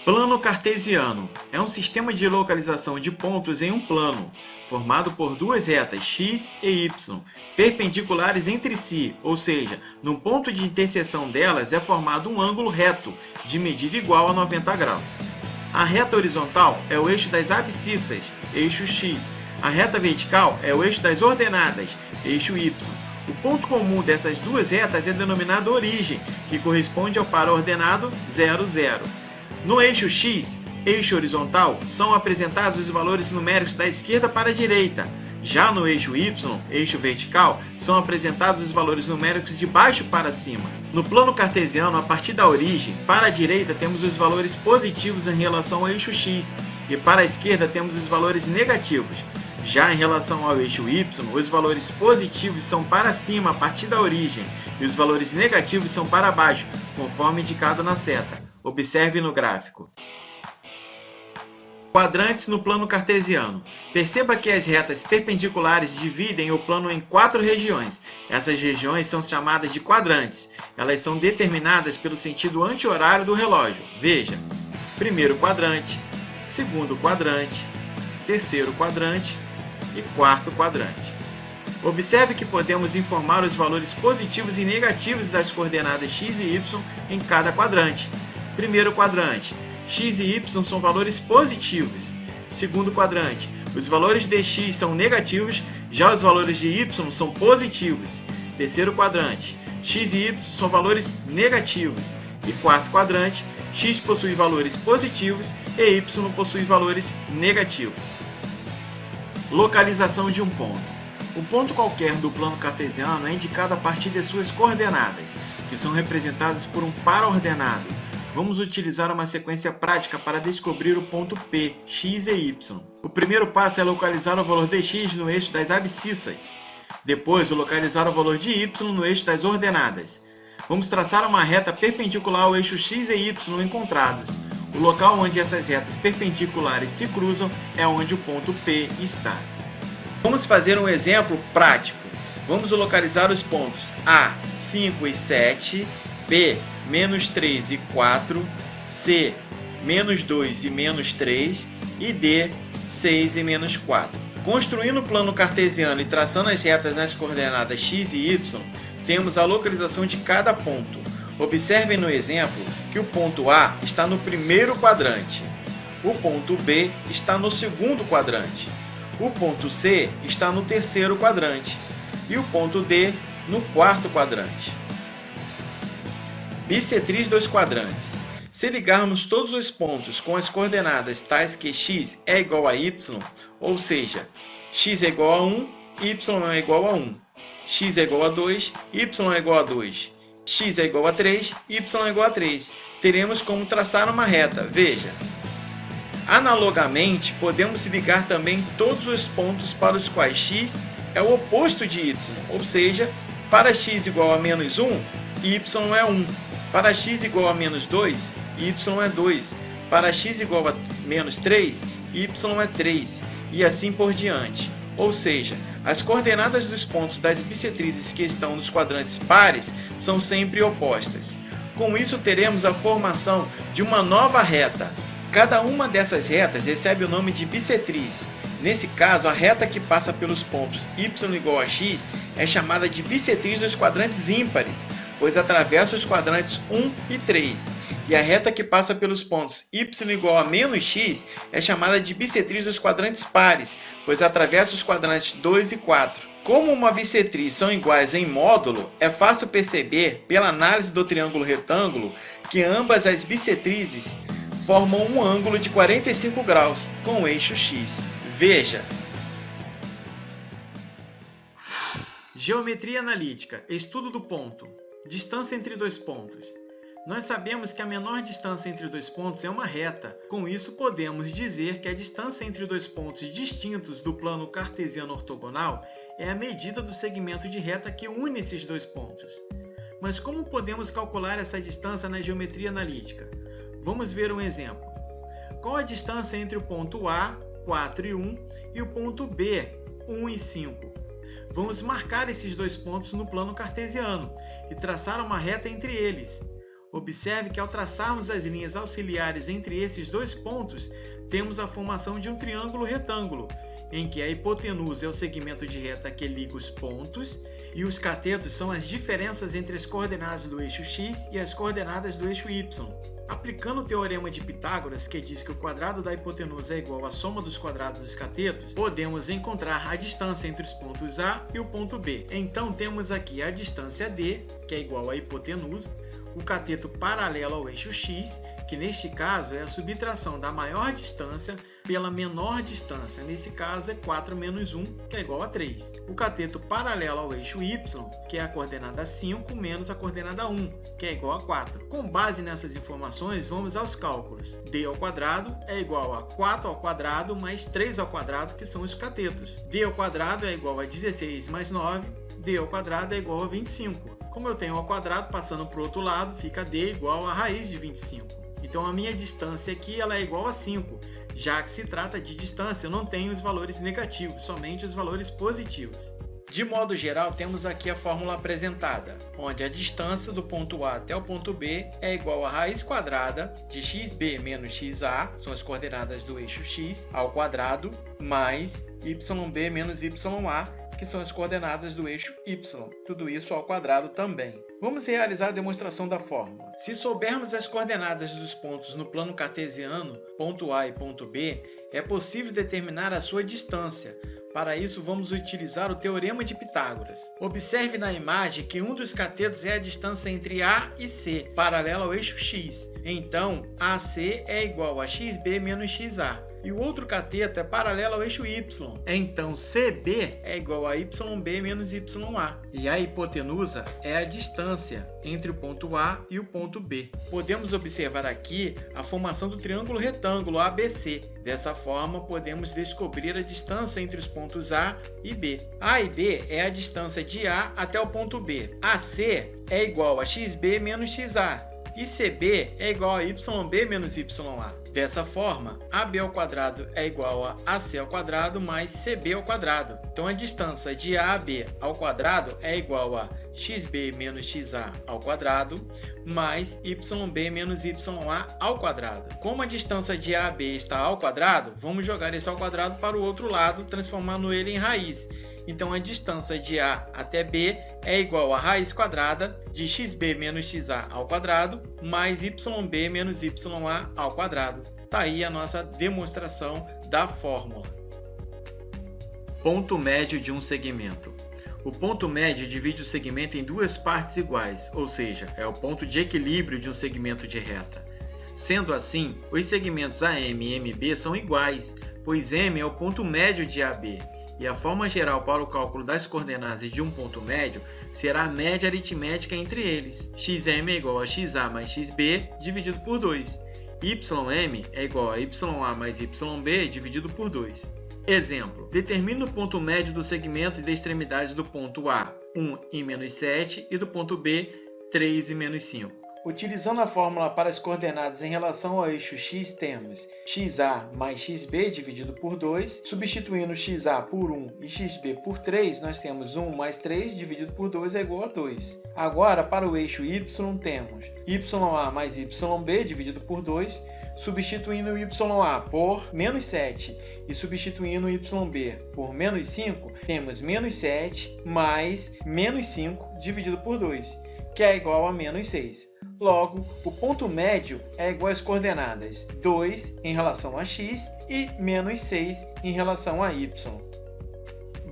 Plano cartesiano é um sistema de localização de pontos em um plano, formado por duas retas x e y, perpendiculares entre si, ou seja, no ponto de interseção delas é formado um ângulo reto, de medida igual a 90 graus. A reta horizontal é o eixo das abscissas, eixo x. A reta vertical é o eixo das ordenadas, eixo y. O ponto comum dessas duas retas é denominado origem, que corresponde ao paraordenado 0, 0. No eixo x, eixo horizontal, são apresentados os valores numéricos da esquerda para a direita. Já no eixo y, eixo vertical, são apresentados os valores numéricos de baixo para cima. No plano cartesiano, a partir da origem, para a direita temos os valores positivos em relação ao eixo x, e para a esquerda temos os valores negativos. Já em relação ao eixo y, os valores positivos são para cima a partir da origem, e os valores negativos são para baixo, conforme indicado na seta. Observe no gráfico. Quadrantes no plano cartesiano. Perceba que as retas perpendiculares dividem o plano em 4 regiões. Essas regiões são chamadas de quadrantes. Elas são determinadas pelo sentido anti-horário do relógio. Veja: primeiro quadrante, segundo quadrante, terceiro quadrante e quarto quadrante. Observe que podemos informar os valores positivos e negativos das coordenadas x e y em cada quadrante. Primeiro quadrante, x e y são valores positivos. Segundo quadrante, os valores de x são negativos, já os valores de y são positivos. Terceiro quadrante, x e y são valores negativos. E quarto quadrante, x possui valores positivos e y possui valores negativos. Localização de um ponto. Um ponto qualquer do plano cartesiano é indicado a partir de suas coordenadas, que são representadas por um paraordenado. Vamos utilizar uma sequência prática para descobrir o ponto P, x e y. O primeiro passo é localizar o valor de x no eixo das abscissas. Depois, localizar o valor de y no eixo das ordenadas. Vamos traçar uma reta perpendicular ao eixo x e y encontrados. O local onde essas retas perpendiculares se cruzam é onde o ponto P está. Vamos fazer um exemplo prático. Vamos localizar os pontos A, 5 e 7, B, menos 3 e 4, C, menos 2 e menos 3 e D, 6 e menos 4. Construindo o plano cartesiano e traçando as retas nas coordenadas x e y, temos a localização de cada ponto. Observem no exemplo que o ponto A está no primeiro quadrante, o ponto B está no segundo quadrante, o ponto C está no terceiro quadrante e o ponto D no quarto quadrante. Bissetriz dos quadrantes. Se ligarmos todos os pontos com as coordenadas tais que x é igual a y, ou seja, x é igual a 1, y é igual a 1, x é igual a 2, y é igual a 2, x é igual a 3, y é igual a 3, teremos como traçar uma reta. Veja. Analogamente, podemos ligar também todos os pontos para os quais x é o oposto de y, ou seja, para x igual a menos 1, y é 1. Para x igual a menos 2, y é 2. Para x igual a menos 3, y é 3. E assim por diante. Ou seja, as coordenadas dos pontos das bissetrizes que estão nos quadrantes pares são sempre opostas. Com isso, teremos a formação de uma nova reta. Cada uma dessas retas recebe o nome de bissetriz. Nesse caso, a reta que passa pelos pontos y igual a x é chamada de bissetriz dos quadrantes ímpares, pois atravessa os quadrantes 1 e 3. E a reta que passa pelos pontos y igual a menos x é chamada de bissetriz dos quadrantes pares, pois atravessa os quadrantes 2 e 4. Como uma bissetriz são iguais em módulo, é fácil perceber, pela análise do triângulo retângulo, que ambas as bissetrizes formam um ângulo de 45 graus com o eixo x. Veja. Geometria analítica, estudo do ponto. Distância entre dois pontos. Nós sabemos que a menor distância entre dois pontos é uma reta. Com isso, podemos dizer que a distância entre dois pontos distintos do plano cartesiano ortogonal é a medida do segmento de reta que une esses dois pontos. Mas como podemos calcular essa distância na geometria analítica? Vamos ver um exemplo. Qual a distância entre o ponto A, 4 e 1, e o ponto B, 1 e 5? Vamos marcar esses dois pontos no plano cartesiano e traçar uma reta entre eles. Observe que ao traçarmos as linhas auxiliares entre esses dois pontos, temos a formação de um triângulo retângulo, em que a hipotenusa é o segmento de reta que liga os pontos e os catetos são as diferenças entre as coordenadas do eixo x e as coordenadas do eixo y. Aplicando o teorema de Pitágoras, que diz que o quadrado da hipotenusa é igual à soma dos quadrados dos catetos, podemos encontrar a distância entre os pontos A e o ponto B. Então temos aqui a distância D, que é igual à hipotenusa, o cateto paralelo ao eixo x, que neste caso é a subtração da maior distância pela menor distância, nesse caso é 4 menos 1, que é igual a 3. O cateto paralelo ao eixo y, que é a coordenada 5 menos a coordenada 1, que é igual a 4. Com base nessas informações, vamos aos cálculos. D ao quadrado é igual a 4 ao quadrado mais 3 ao quadrado, que são os catetos. D ao quadrado é igual a 16 mais 9, D ao quadrado é igual a 25. Como eu tenho ao quadrado, passando para o outro lado, fica D igual a raiz de 25. Então a minha distância aqui ela é igual a 5, já que se trata de distância, eu não tenho os valores negativos, somente os valores positivos. De modo geral, temos aqui a fórmula apresentada, onde a distância do ponto A até o ponto B é igual a raiz quadrada de xb menos xa, são as coordenadas do eixo x, ao quadrado, mais yb menos ya, que são as coordenadas do eixo y, tudo isso ao quadrado também. Vamos realizar a demonstração da fórmula. Se soubermos as coordenadas dos pontos no plano cartesiano, ponto A e ponto B, é possível determinar a sua distância. Para isso, vamos utilizar o teorema de Pitágoras. Observe na imagem que um dos catetos é a distância entre A e C, paralela ao eixo x. Então, AC é igual a xb menos xa. E o outro cateto é paralelo ao eixo y. Então, CB é igual a YB menos YA. E a hipotenusa é a distância entre o ponto A e o ponto B. Podemos observar aqui a formação do triângulo retângulo ABC. Dessa forma, podemos descobrir a distância entre os pontos A e B. A e B é a distância de A até o ponto B. AC é igual a XB menos XA. E CB é igual a YB menos YA. Dessa forma, AB ao quadrado é igual a AC ao quadrado mais CB ao quadrado. Então, a distância de AB ao quadrado é igual a XB menos XA ao quadrado mais YB menos YA ao quadrado. Como a distância de AB está ao quadrado, vamos jogar esse ao quadrado para o outro lado, transformando ele em raiz. Então, a distância de A até B é igual a raiz quadrada de xb menos xa ao quadrado mais yb menos ya ao quadrado. Está aí a nossa demonstração da fórmula. Ponto médio de um segmento. O ponto médio divide o segmento em duas partes iguais, ou seja, é o ponto de equilíbrio de um segmento de reta. Sendo assim, os segmentos AM e MB são iguais, pois M é o ponto médio de AB. E a forma geral para o cálculo das coordenadas de um ponto médio será a média aritmética entre eles. Xm é igual a xa mais xb dividido por 2. Ym é igual a ya mais yb dividido por 2. Exemplo: determine o ponto médio do segmento de extremidades do ponto A, 1 e menos 7, e do ponto B, 3 e menos 5. Utilizando a fórmula para as coordenadas em relação ao eixo x, temos xa mais xb dividido por 2. Substituindo xa por 1 e xb por 3, nós temos 1 mais 3 dividido por 2 é igual a 2. Agora, para o eixo y, temos ya mais yb dividido por 2. Substituindo ya por menos 7 e substituindo yb por menos 5, temos menos 7 mais menos 5 dividido por 2, que é igual a menos 6. Logo, o ponto médio é igual às coordenadas 2 em relação a x e menos 6 em relação a y.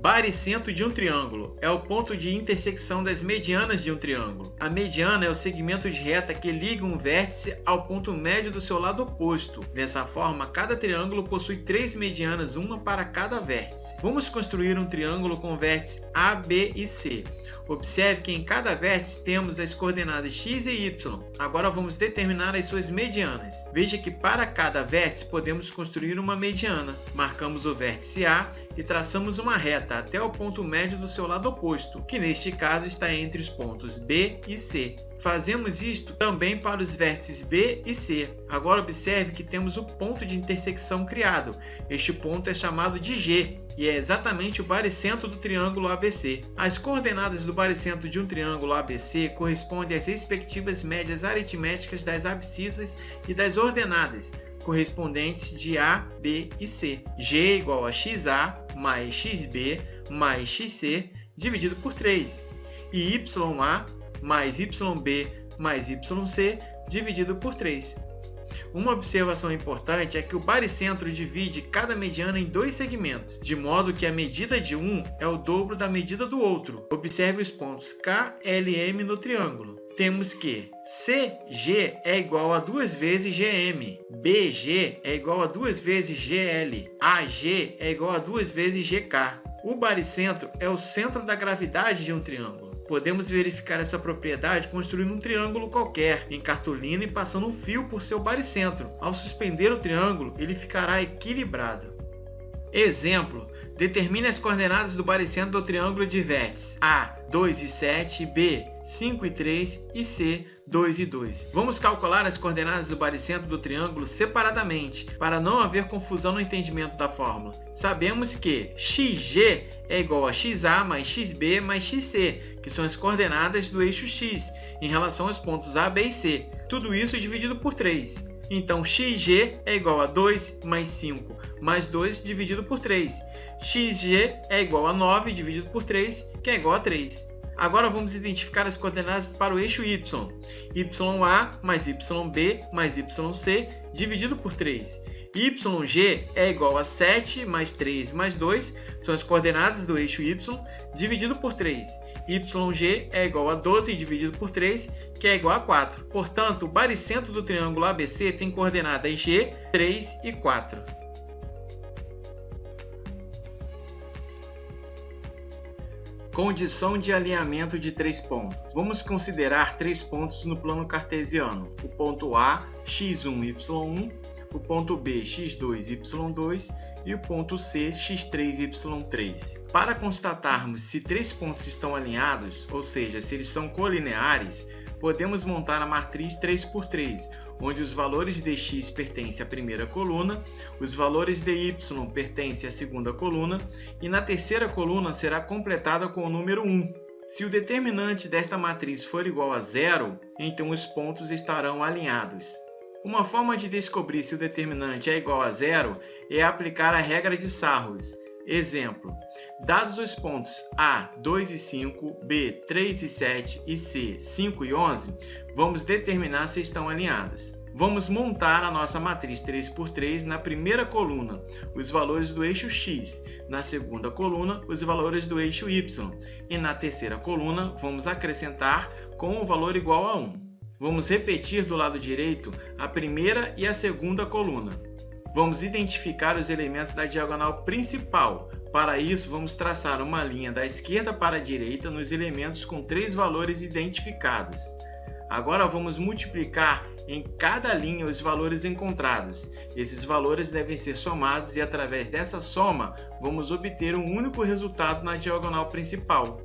Baricentro de um triângulo é o ponto de intersecção das medianas de um triângulo. A mediana é o segmento de reta que liga um vértice ao ponto médio do seu lado oposto. Dessa forma, cada triângulo possui 3 medianas, uma para cada vértice. Vamos construir um triângulo com vértices A, B e C. Observe que em cada vértice temos as coordenadas x e y. Agora vamos determinar as suas medianas. Veja que para cada vértice podemos construir uma mediana. Marcamos o vértice A e traçamos uma reta. reta até o ponto médio do seu lado oposto, que neste caso está entre os pontos B e C. Fazemos isto também para os vértices B e C. Agora observe que temos o ponto de intersecção criado. Este ponto é chamado de G e é exatamente o baricentro do triângulo ABC. As coordenadas do baricentro de um triângulo ABC correspondem às respectivas médias aritméticas das abscissas e das ordenadas, correspondentes de A, B e C. G é igual a XA mais XB mais XC dividido por 3 e YA mais YB mais YC dividido por 3. Uma observação importante é que o baricentro divide cada mediana em dois segmentos, de modo que a medida de um é o dobro da medida do outro. Observe os pontos K, L e M no triângulo. Temos que CG é igual a 2 vezes GM, BG é igual a 2 vezes GL, AG é igual a 2 vezes GK. O baricentro é o centro da gravidade de um triângulo. Podemos verificar essa propriedade construindo um triângulo qualquer, em cartolina e passando um fio por seu baricentro. Ao suspender o triângulo, ele ficará equilibrado. Exemplo: determine as coordenadas do baricentro do triângulo de vértices A, 2 e 7, B, 5 e 3 e C, 2 e 2. Vamos calcular as coordenadas do baricentro do triângulo separadamente, para não haver confusão no entendimento da fórmula. Sabemos que XG é igual a XA mais XB mais XC, que são as coordenadas do eixo X, em relação aos pontos A, B e C. Tudo isso dividido por 3. Então, XG é igual a 2 mais 5 mais 2 dividido por 3. XG é igual a 9 dividido por 3, que é igual a 3. Agora vamos identificar as coordenadas para o eixo Y. YA mais YB mais YC dividido por 3. YG é igual a 7 mais 3 mais 2, são as coordenadas do eixo Y, dividido por 3. YG é igual a 12 dividido por 3, que é igual a 4. Portanto, o baricentro do triângulo ABC tem coordenadas G, 3 e 4. Condição de alinhamento de 3 pontos. Vamos considerar 3 pontos no plano cartesiano. O ponto A, x1, y1, o ponto B, x2, y2 e o ponto C, x3, y3. Para constatarmos se 3 pontos estão alinhados, ou seja, se eles são colineares, podemos montar a matriz 3×3, onde os valores de x pertencem à primeira coluna, os valores de y pertencem à segunda coluna e na terceira coluna será completada com o número 1. Se o determinante desta matriz for igual a 0, então os pontos estarão alinhados. Uma forma de descobrir se o determinante é igual a 0 é aplicar a regra de Sarrus. Exemplo: dados os pontos A, 2 e 5, B, 3 e 7 e C, 5 e 11, vamos determinar se estão alinhados. Vamos montar a nossa matriz 3×3 na primeira coluna, os valores do eixo X, na segunda coluna, os valores do eixo Y, e na terceira coluna vamos acrescentar com o valor igual a 1. Vamos repetir do lado direito a primeira e a segunda coluna. Vamos identificar os elementos da diagonal principal. Para isso, vamos traçar uma linha da esquerda para a direita nos elementos com 3 valores identificados. Agora vamos multiplicar em cada linha os valores encontrados. Esses valores devem ser somados e, através dessa soma, vamos obter um único resultado na diagonal principal.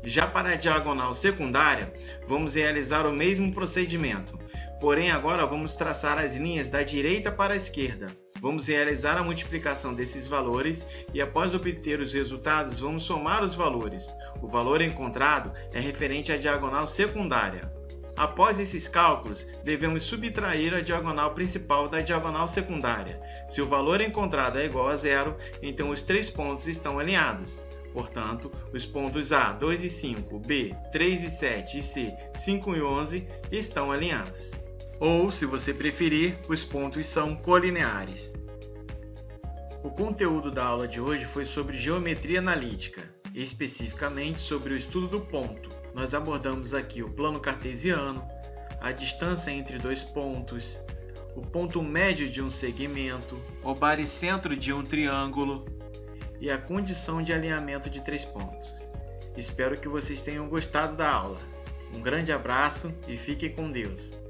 Já para a diagonal secundária, vamos realizar o mesmo procedimento. Porém, agora vamos traçar as linhas da direita para a esquerda. Vamos realizar a multiplicação desses valores e, após obter os resultados, vamos somar os valores. O valor encontrado é referente à diagonal secundária. Após esses cálculos, devemos subtrair a diagonal principal da diagonal secundária. Se o valor encontrado é igual a 0, então os 3 pontos estão alinhados. Portanto, os pontos A, 2 e 5, B, 3 e 7 e C, 5 e 11 estão alinhados. Ou, se você preferir, os pontos são colineares. O conteúdo da aula de hoje foi sobre geometria analítica, especificamente sobre o estudo do ponto. Nós abordamos aqui o plano cartesiano, a distância entre 2 pontos, o ponto médio de um segmento, o baricentro de um triângulo e a condição de alinhamento de 3 pontos. Espero que vocês tenham gostado da aula. Um grande abraço e fiquem com Deus!